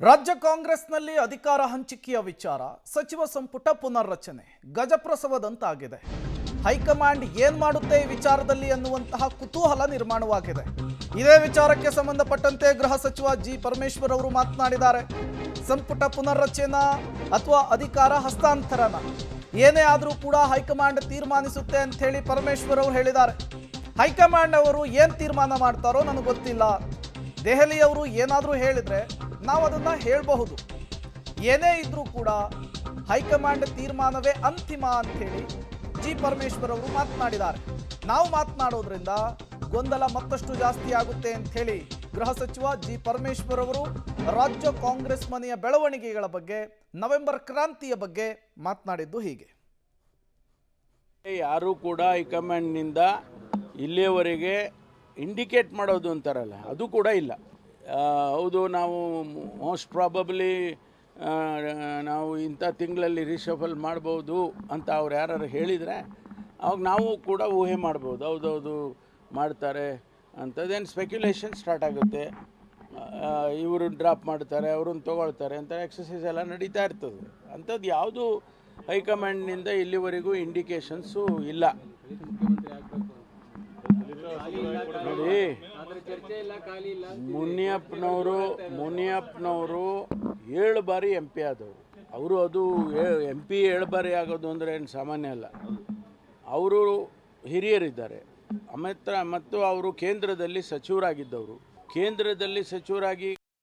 ರಾಜ್ಯ ಕಾಂಗ್ರೆಸ್ನಲ್ಲಿ ಅಧಿಕಾರ ಹಂಚಿಕೆಯ ವಿಚಾರ ಸಚಿವ ಸಂಪುಟ ಪುನರ್ರಚನೆ ಗಜಪ್ರಸವದಂತಾಗಿದೆ. ಹೈಕಮಾಂಡ್ ಏನ್ ಮಾಡುತ್ತೆ ಈ ವಿಚಾರದಲ್ಲಿ ಅನ್ನುವಂತಹ ಕುತೂಹಲ ನಿರ್ಮಾಣವಾಗಿದೆ. ಇದೇ ವಿಚಾರಕ್ಕೆ ಸಂಬಂಧಪಟ್ಟಂತೆ ಗೃಹ ಸಚಿವ ಜಿ ಪರಮೇಶ್ವರ್ ಅವರು ಮಾತನಾಡಿದ್ದಾರೆ. ಸಂಪುಟ ಪುನರ್ರಚನೆ ಅಥವಾ ಅಧಿಕಾರ ಹಸ್ತಾಂತರನ ಏನೇ ಆದರೂ ಕೂಡ ಹೈಕಮಾಂಡ್ ತೀರ್ಮಾನಿಸುತ್ತೆ ಅಂತ ಹೇಳಿ ಪರಮೇಶ್ವರ್ ಅವರು ಹೇಳಿದ್ದಾರೆ. ಹೈಕಮಾಂಡ್ ಅವರು ಏನು ತೀರ್ಮಾನ ಮಾಡ್ತಾರೋ ನನಗೆ ಗೊತ್ತಿಲ್ಲ. ದೆಹಲಿಯವರು ಏನಾದರೂ ಹೇಳಿದ್ರೆ ನಾವು ಅದನ್ನು ಹೇಳಬಹುದು. ಏನೇ ಇದ್ರೂ ಕೂಡ ಹೈಕಮಾಂಡ್ ತೀರ್ಮಾನವೇ ಅಂತಿಮ ಅಂಥೇಳಿ ಜಿ ಪರಮೇಶ್ವರ್ ಅವರು ಮಾತನಾಡಿದ್ದಾರೆ. ನಾವು ಮಾತನಾಡೋದ್ರಿಂದ ಗೊಂದಲ ಮತ್ತಷ್ಟು ಜಾಸ್ತಿ ಆಗುತ್ತೆ ಅಂಥೇಳಿ ಗೃಹ ಸಚಿವ ಜಿ ಪರಮೇಶ್ವರ್ ಅವರು ರಾಜ್ಯ ಕಾಂಗ್ರೆಸ್ ಮನೆಯ ಬೆಳವಣಿಗೆಗಳ ಬಗ್ಗೆ, ನವೆಂಬರ್ ಕ್ರಾಂತಿಯ ಬಗ್ಗೆ ಮಾತನಾಡಿದ್ದು ಹೀಗೆ. ಯಾರೂ ಕೂಡ ಹೈಕಮಾಂಡ್ನಿಂದ ಇಲ್ಲಿಯವರೆಗೆ ಇಂಡಿಕೇಟ್ ಮಾಡೋದು ಅಂತಾರಲ್ಲ, ಅದು ಕೂಡ ಇಲ್ಲ. ಹೌದು, ನಾವು ಮೋಸ್ಟ್ ಪ್ರಾಬಬ್ಲಿ ನಾವು ಇಂಥ ತಿಂಗಳಲ್ಲಿ ರಿಶಫಲ್ ಮಾಡ್ಬೋದು ಅಂತ ಅವ್ರು ಯಾರು ಹೇಳಿದರೆ ಅವಾಗ ನಾವು ಕೂಡ ಊಹೆ ಮಾಡ್ಬೋದು, ಹೌದೌದು ಮಾಡ್ತಾರೆ ಅಂಥದ್ದೇನು ಸ್ಪೆಕ್ಯುಲೇಷನ್ ಸ್ಟಾರ್ಟ್ ಆಗುತ್ತೆ. ಇವರು ಡ್ರಾಪ್ ಮಾಡ್ತಾರೆ, ಅವ್ರನ್ನ ತೊಗೊಳ್ತಾರೆ ಅಂತ ಎಕ್ಸಸೈಸ್ ಎಲ್ಲ ನಡೀತಾ ಇರ್ತದೆ. ಅಂಥದ್ದು ಯಾವುದು ಹೈಕಮಾಂಡ್ನಿಂದ ಇಲ್ಲಿವರೆಗೂ ಇಂಡಿಕೇಶನ್ಸು ಇಲ್ಲ. ನೋಡಿ, ಮುನಿಯಪ್ಪನವರು 7 ಬಾರಿ MP ಆದವರು. ಅವರು ಅದು MP 7 ಬಾರಿ ಆಗೋದು ಅಂದರೆ ಏನು ಸಾಮಾನ್ಯ ಅಲ್ಲ. ಅವರು ಹಿರಿಯರಿದ್ದಾರೆ. ಮತ್ತು ಅವರು ಕೇಂದ್ರದಲ್ಲಿ ಸಚಿವರಾಗಿದ್ದವರು. ಕೇಂದ್ರದಲ್ಲಿ ಸಚಿವರಾಗಿ